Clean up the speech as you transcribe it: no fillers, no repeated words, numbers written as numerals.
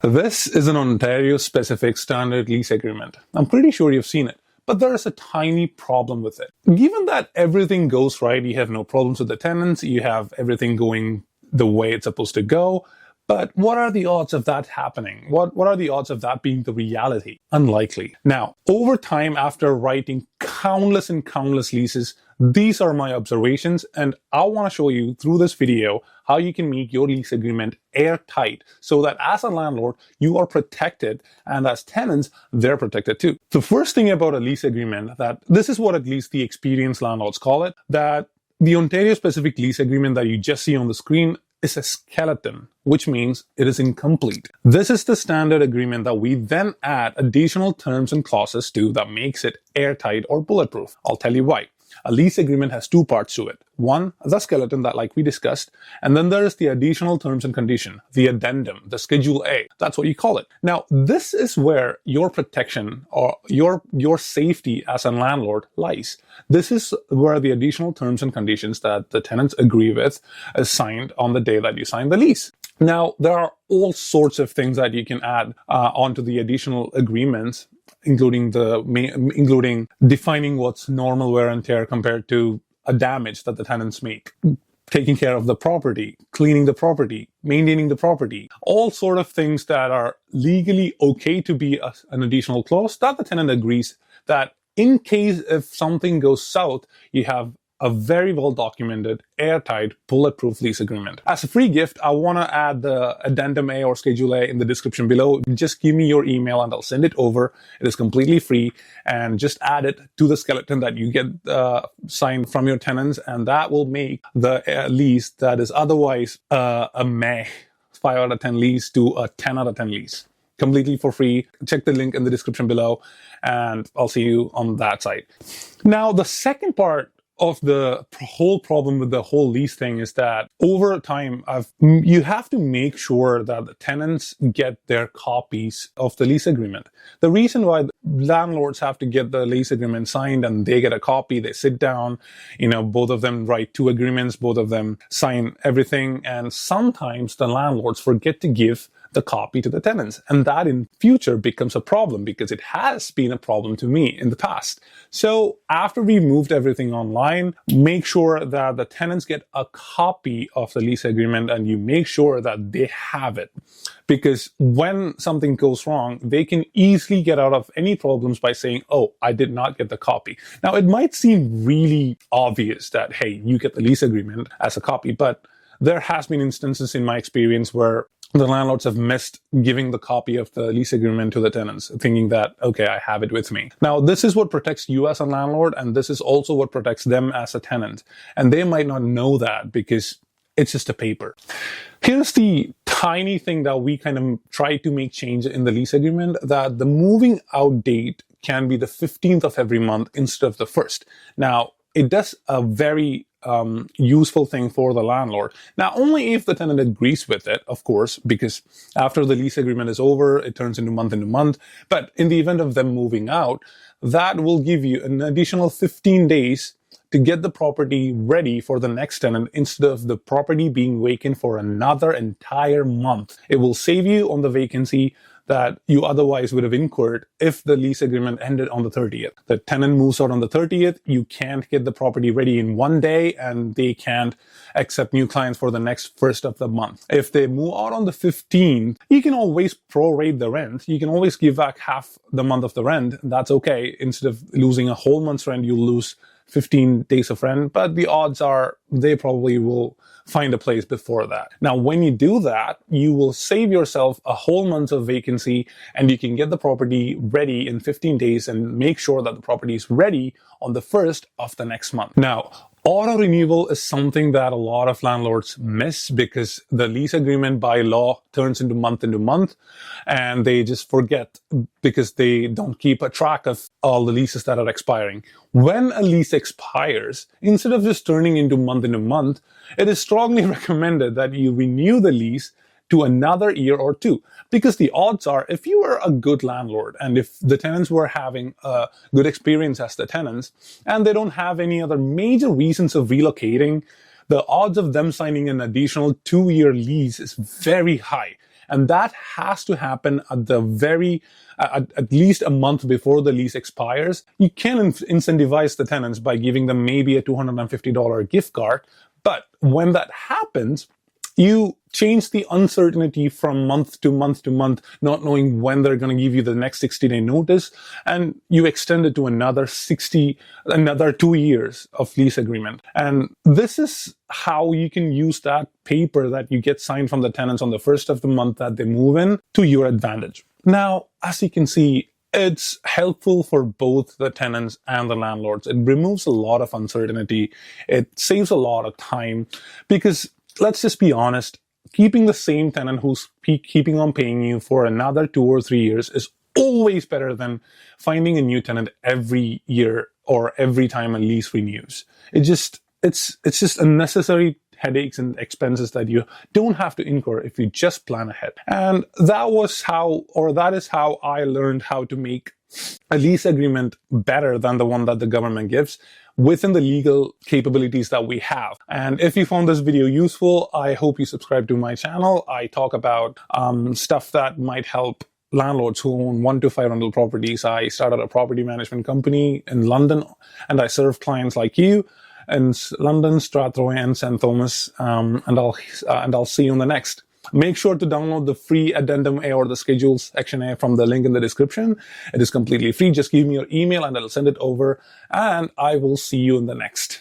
This is an Ontario-specific standard lease agreement. I'm pretty sure you've seen it, but there is a tiny problem with it. Given that everything goes right, you have no problems with the tenants, you have everything going the way it's supposed to go, but what are the odds of that happening? What are the odds of that being the reality? Unlikely. Now, over time, after writing countless and countless leases, these are my observations, and I want to show you through this video how you can make your lease agreement airtight so that as a landlord, you are protected, and as tenants, they're protected too. The first thing about a lease agreement, that this is what at least the experienced landlords call it, that the Ontario-specific lease agreement that you just see on the screen is a skeleton, which means it is incomplete. This is the standard agreement that we then add additional terms and clauses to that makes it airtight or bulletproof. I'll tell you why. A lease agreement has two parts to it. One, the skeleton that like we discussed, and then there is the additional terms and condition, the addendum, the Schedule A. That's what you call it. Now, this is where your protection or your safety as a landlord lies. This is where the additional terms and conditions that the tenants agree with is signed on the day that you sign the lease. Now, there are all sorts of things that you can add onto the additional agreements, including defining what's normal wear and tear compared to a damage that the tenants make, taking care of the property, cleaning the property, maintaining the property, all sort of things that are legally okay to be an additional clause that the tenant agrees that in case if something goes south, you have a very well-documented, airtight, bulletproof lease agreement. As a free gift, I want to add the Addendum A or Schedule A in the description below. Just give me your email and I'll send it over. It is completely free, and just add it to the skeleton that you get signed from your tenants, and that will make the lease that is otherwise a meh 5 out of 10 lease to a 10 out of 10 lease. Completely for free. Check the link in the description below, and I'll see you on that site. Now, the second part of the whole problem with the whole lease thing is that over time, you have to make sure that the tenants get their copies of the lease agreement. The reason why landlords have to get the lease agreement signed and they get a copy, they sit down, both of them write two agreements, both of them sign everything, and sometimes the landlords forget to give the copy to the tenants. And that in future becomes a problem, because it has been a problem to me in the past. So after we moved everything online, make sure that the tenants get a copy of the lease agreement and you make sure that they have it. Because when something goes wrong, they can easily get out of any problems by saying, oh, I did not get the copy. Now, it might seem really obvious that, hey, you get the lease agreement as a copy, but there has been instances in my experience where the landlords have missed giving the copy of the lease agreement to the tenants, thinking that, okay, I have it with me. Now, this is what protects you as a landlord, and this is also what protects them as a tenant. And they might not know that because it's just a paper. Here's the tiny thing that we kind of try to make change in the lease agreement, that the moving out date can be the 15th of every month instead of the 1st. Now, it does a very useful thing for the landlord. Now, only if the tenant agrees with it, of course, because after the lease agreement is over, it turns into month. But in the event of them moving out, that will give you an additional 15 days to get the property ready for the next tenant instead of the property being vacant for another entire month. It will save you on the vacancy that you otherwise would have incurred if the lease agreement ended on the 30th. The tenant moves out on the 30th, you can't get the property ready in one day, and they can't accept new clients for the next first of the month. If they move out on the 15th, you can always prorate the rent. You can always give back half the month of the rent. That's okay. Instead of losing a whole month's rent, you lose 15 days of rent, but the odds are they probably will find a place before that. Now, when you do that, you will save yourself a whole month of vacancy, and you can get the property ready in 15 days and make sure that the property is ready on the 1st of the next month. Now, auto renewal is something that a lot of landlords miss because the lease agreement by law turns into month, and they just forget because they don't keep a track of all the leases that are expiring. When a lease expires, instead of just turning into month, it is strongly recommended that you renew the lease to another year or two, because the odds are, if you are a good landlord and if the tenants were having a good experience as the tenants and they don't have any other major reasons of relocating, the odds of them signing an additional 2-year lease is very high. And that has to happen at the at least a month before the lease expires. You can incentivize the tenants by giving them maybe a $250 gift card. But when that happens, you change the uncertainty from month to month to month, not knowing when they're going to give you the next 60-day notice, and you extend it to another 2 years of lease agreement. And this is how you can use that paper that you get signed from the tenants on the first of the month that they move in to your advantage. Now, as you can see, it's helpful for both the tenants and the landlords. It removes a lot of uncertainty. It saves a lot of time because, let's just be honest, keeping the same tenant who's keeping on paying you for another 2 or 3 years is always better than finding a new tenant every year or every time a lease renews. It's just unnecessary headaches and expenses that you don't have to incur if you just plan ahead. And that is how I learned how to make a lease agreement better than the one that the government gives within the legal capabilities that we have. And if you found this video useful, I hope you subscribe to my channel. I talk about stuff that might help landlords who own 1 to 5 rental properties. I started a property management company in London, and I serve clients like you in London, Strathroy, and St.thomas. And I'll see you in the next. Make sure to download the free Addendum A or the Schedules Section A from the link in the description. It is completely free. Just give me your email and I'll send it over, and I will see you in the next.